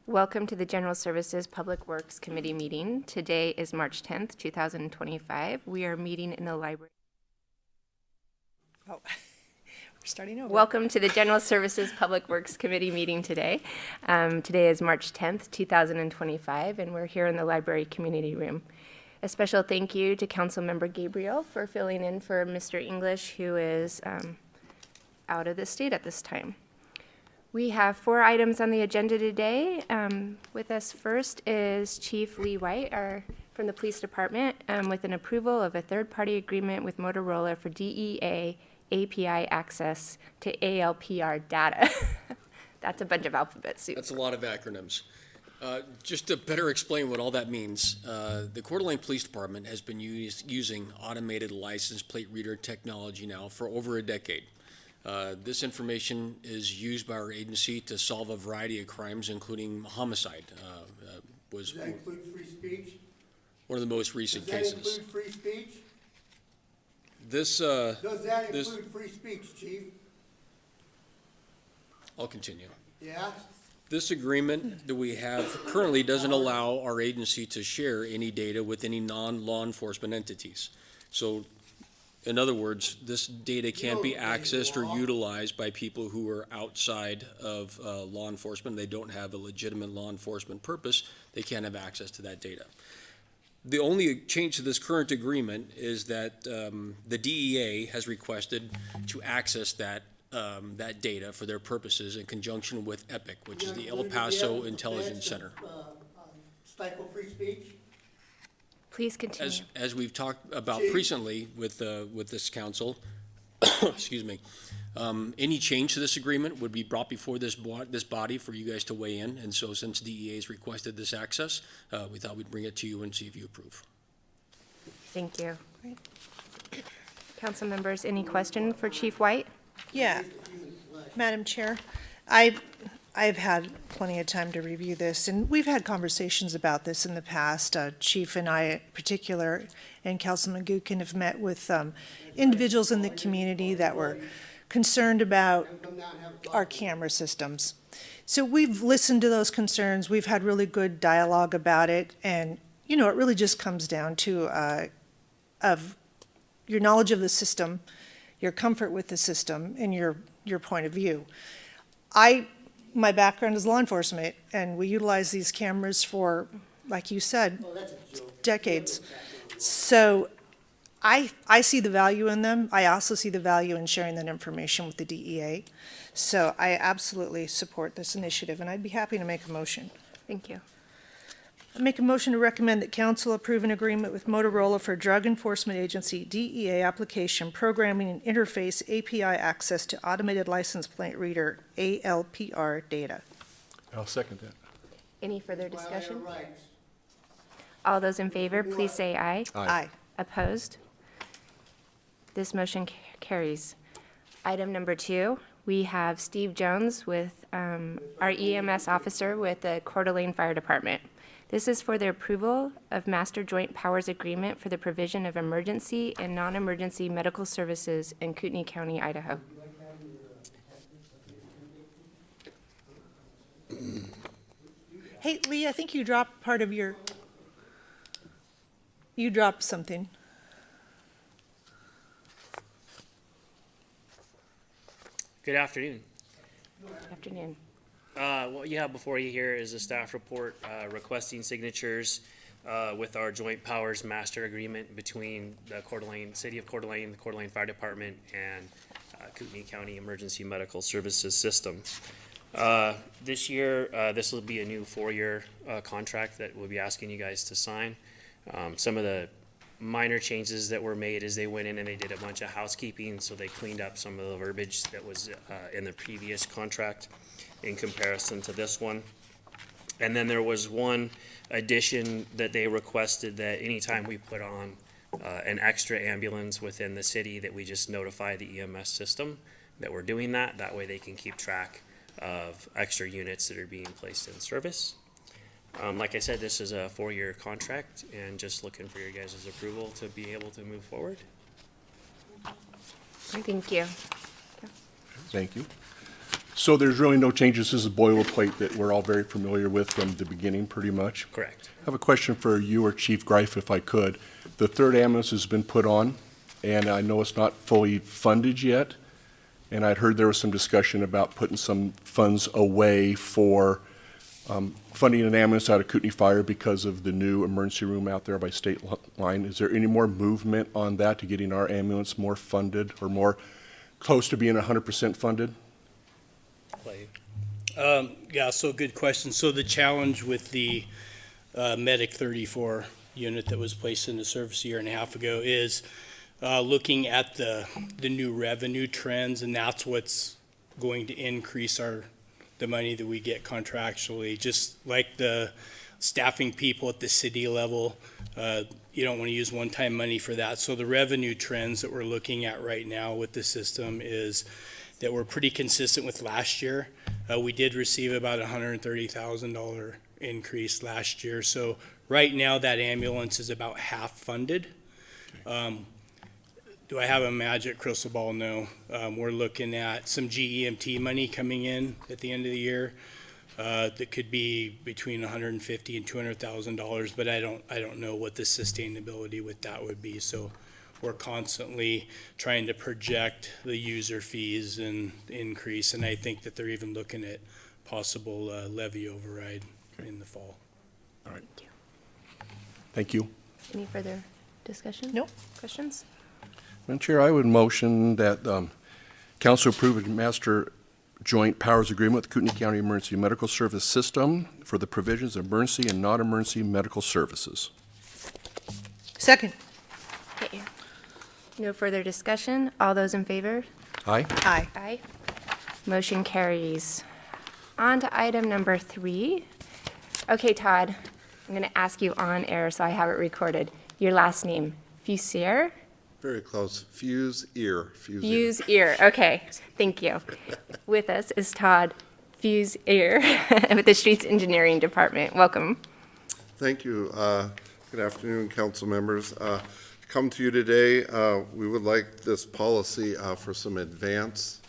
Welcome to the General Services Public Works Committee meeting. Today is March 10th, 2025. We are meeting in the library. Oh, we're starting over. Welcome to the General Services Public Works Committee meeting today. Today is March 10th, 2025, and we're here in the library community room. A special thank you to Councilmember Gabriel for filling in for Mr. English, who is out of the state at this time. We have 4 items on the agenda today. With us first is Chief Lee White from the Police Department with an approval of a third-party agreement with Motorola for DEA API access to ALPR data. That's a bunch of alphabet soup. That's a lot of acronyms. Just to better explain what all that means, the Coeur d'Alene Police Department has been using automated license plate reader technology now for over a decade. This information is used by our agency to solve a variety of crimes, including homicide. Does that include free speech? One of the most recent Does that cases. include free speech? Does that include free speech, Chief? I'll continue. Yeah? This agreement that we have currently doesn't allow our agency to share any data with any non-law enforcement entities. So, in other words, this data can't be accessed or utilized by people who are outside of law enforcement. They don't have a legitimate law enforcement purpose. They can't have access to that data. The only change to this current agreement is that the DEA has requested to access that data for their purposes in conjunction with EPIC, which is the El Paso Intelligence Center. Stifle free speech? Please continue. As we've talked about recently with this council, excuse me, any change to this agreement would be brought before this body for you guys to weigh in. And so since DEA has requested this access, we thought we'd bring it to you and see if you approve. Thank you. Great. Council members, any question for Chief White? Yeah, Madam Chair, I've had plenty of time to review this, and we've had conversations about this in the past. Chief and I in particular, and Councilman Gookin have met with individuals in the community that were concerned about our camera systems. So we've listened to those concerns. We've had really good dialogue about it, and, you know, it really just comes down to of your knowledge of the system, your comfort with the system, and your point of view. My background is law enforcement, and we utilize these cameras for, like you said, decades. So I see the value in them. I also see the value in sharing that information with the DEA. So I absolutely support this initiative, and I'd be happy to make a motion. Thank you. I make a motion to recommend that council approve an agreement with Motorola for Drug Enforcement Agency DEA application programming and interface API access to automated license plate reader ALPR data. I'll second that. Any further discussion? Violate our rights. All those in favor, please say aye. Aye. Opposed? This motion carries. Item number 2, we have Steve Jones with our EMS officer with the Coeur d'Alene Fire Department. This is for the approval of Master Joint Powers Agreement for the provision of emergency and non-emergency medical services in Kootenai County, Idaho. Hey, Lee, I think you dropped part of your, you dropped something. Good afternoon. Good afternoon. What you have before you here is a staff report requesting signatures with our joint powers master agreement between the City of Coeur d'Alene, the Coeur d'Alene Fire Department, and Kootenai County Emergency Medical Services System. This year, this will be a new 4-year contract that we'll be asking you guys to sign. Some of the minor changes that were made is they went in and they did a bunch of housekeeping, so they cleaned up some of the verbiage that was in the previous contract in comparison to this one. And then there was one addition that they requested, that anytime we put on an extra ambulance within the city, that we just notify the EMS system that we're doing that. That way they can keep track of extra units that are being placed in service. Like I said, this is a 4-year contract, and just looking for your guys' approval to be able to move forward. Thank you. Thank you. So there's really no changes. This is boilerplate that we're all very familiar with from the beginning, pretty much. Correct. I have a question for you or Chief Greif, if I could. The third ambulance has been put on, and I know it's not fully funded yet. And I'd heard there was some discussion about putting some funds away for funding an ambulance out of Kootenai Fire because of the new emergency room out there by state line. Is there any more movement on that to getting our ambulance more funded or more close to being 100% funded? Clay. Yeah, so good question. So the challenge with the Medic 34 unit that was placed into service a year and a half ago is looking at the new revenue trends, and that's what's going to increase the money that we get contractually. Just like the staffing people at the city level, you don't want to use one-time money for that. So the revenue trends that we're looking at right now with the system is that we're pretty consistent with last year. We did receive about a $130,000 increase last year. So right now that ambulance is about half funded. Do I have a magic crystal ball? No. We're looking at some GEMT money coming in at the end of the year. That could be between $150,000 and $200,000, but I don't know what the sustainability with that would be. So we're constantly trying to project the user fees and increase, and I think that they're even looking at possible levy override in the fall. All right. Thank you. Any further discussion? Nope. Questions? Madam Chair, I would motion that council approve a master joint powers agreement with Kootenai County Emergency Medical Service System for the provisions of emergency and non-emergency medical services. Second. Okay. No further discussion. All those in favor? Aye. Aye. Aye. Motion carries. On to item number 3. Okay, Todd, I'm going to ask you on air so I have it recorded. Your last name, Fusier? Very close. Fuse ear. Fuse ear. Okay, thank you. With us is Todd Fuse Ear with the Streets Engineering Department. Welcome. Thank you. Good afternoon, council members. Come to you today. We would like this policy for some advanced,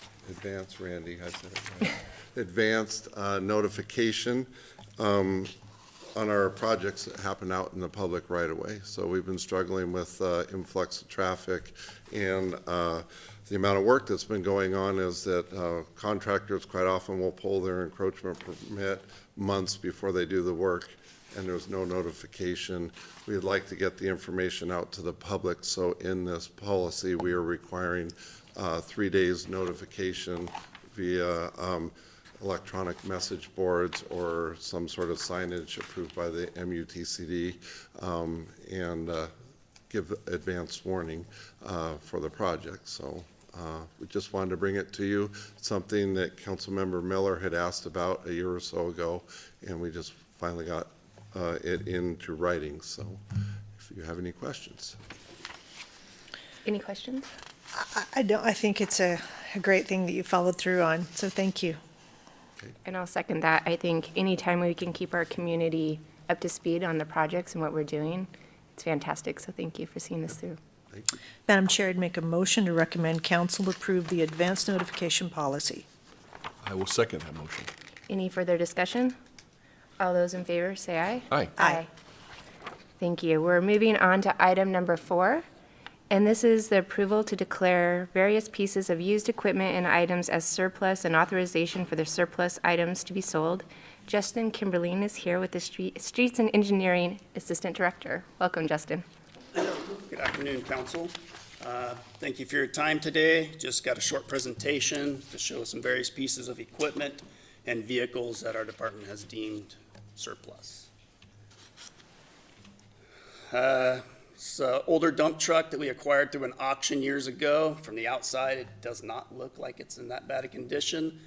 Randy, I said it right. Advanced notification on our projects that happen out in the public right away. So we've been struggling with influx of traffic, and the amount of work that's been going on is that contractors quite often will pull their encroachment permit months before they do the work, and there's no notification. We'd like to get the information out to the public, so in this policy, we are requiring 3 days notification via electronic message boards or some sort of signage approved by the MUTCD, and give advance warning for the project. So we just wanted to bring it to you, something that Councilmember Miller had asked about a year or so ago, and we just finally got it into writing. So if you have any questions. Any questions? I don't, I think it's a great thing that you followed through on, so thank you. And I'll second that. I think anytime we can keep our community up to speed on the projects and what we're doing, it's fantastic. So thank you for seeing this through. Thank you. Madam Chair, I'd make a motion to recommend council approve the advance notification policy. I will second that motion. Any further discussion? All those in favor, say aye. Aye. Aye. Thank you. We're moving on to item number 4, and this is the approval to declare various pieces of used equipment and items as surplus and authorization for the surplus items to be sold. Justin Kimberlin is here with the Streets and Engineering Assistant Director. Welcome, Justin. Good afternoon, council. Thank you for your time today. Just got a short presentation to show some various pieces of equipment and vehicles that our department has deemed surplus. It's an older dump truck that we acquired through an auction years ago. From the outside, it does not look like it's in that bad a condition,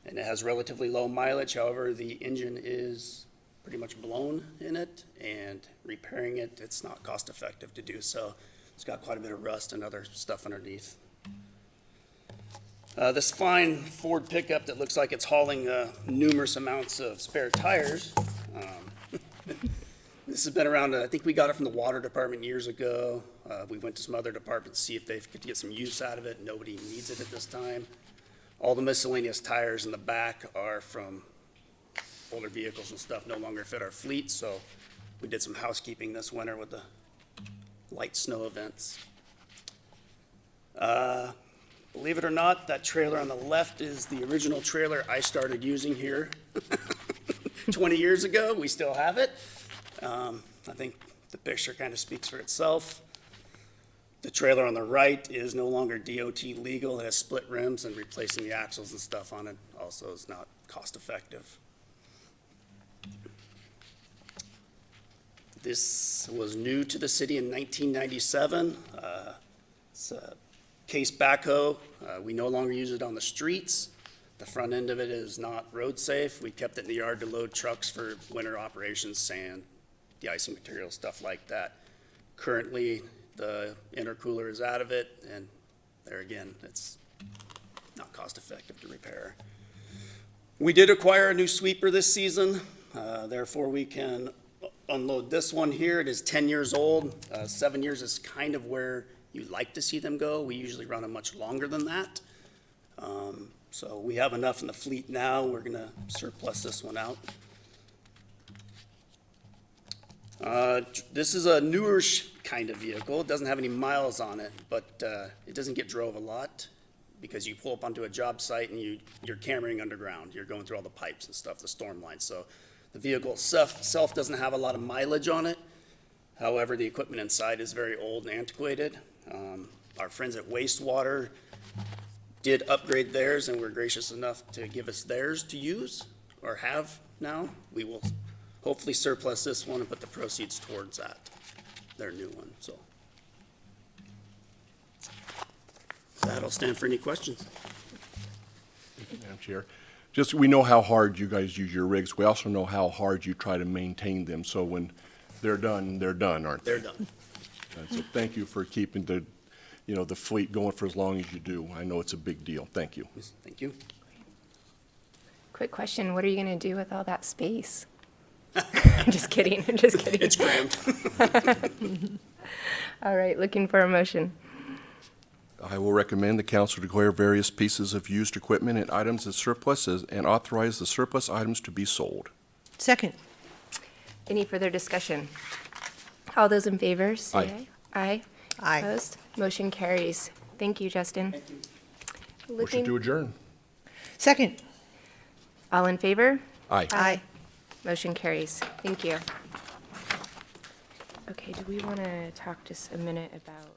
and it has relatively low mileage. However, the engine is pretty much blown in it, and repairing it, it's not cost effective to do so. It's got quite a bit of rust and other stuff underneath. This fine Ford pickup that looks like it's hauling numerous amounts of spare tires. This has been around, I think we got it from the water department years ago. We went to some other departments to see if they could get some use out of it. Nobody needs it at this time. All the miscellaneous tires in the back are from older vehicles and stuff, no longer fit our fleet, so we did some housekeeping this winter with the light snow events. Believe it or not, that trailer on the left is the original trailer I started using here 20 years ago. We still have it. I think the picture kind of speaks for itself. The trailer on the right is no longer DOT legal. It has split rims, and replacing the axles and stuff on it also is not cost effective. This was new to the city in 1997. It's a case backhoe. We no longer use it on the streets. The front end of it is not road safe. We kept it in the yard to load trucks for winter operations, sand, de-icing material, stuff like that. Currently, the intercooler is out of it, and there again, it's not cost effective to repair. We did acquire a new sweeper this season, therefore we can unload this one here. It is 10 years old. 7 years is kind of where you like to see them go. We usually run them much longer than that. So we have enough in the fleet now. We're gonna surplus this one out. This is a newer kind of vehicle. It doesn't have any miles on it, but it doesn't get drove a lot because you pull up onto a job site and you're cammering underground. You're going through all the pipes and stuff, the storm lines. So the vehicle itself doesn't have a lot of mileage on it. However, the equipment inside is very old and antiquated. Our friends at Wastewater did upgrade theirs and were gracious enough to give us theirs to use or have now. We will hopefully surplus this one and put the proceeds towards that, their new one, so. That'll stand for any questions. Madam Chair, just, we know how hard you guys use your rigs. We also know how hard you try to maintain them. So when they're done, aren't they? They're done. And so thank you for keeping the, the fleet going for as long as you do. I know it's a big deal. Thank you. Yes, thank you. Quick question, what are you going to do with all that space? Just kidding, just kidding. It's crammed. All right, looking for a motion. I will recommend the council declare various pieces of used equipment and items as surplus and authorize the surplus items to be sold. Second. Any further discussion? All those in favor, say Aye. aye. Aye. Aye. Opposed? Motion carries. Thank you, Justin. Motion to adjourn. Second. All in favor? Aye. Aye. Motion carries. Thank you. Okay, do we want to talk just a minute about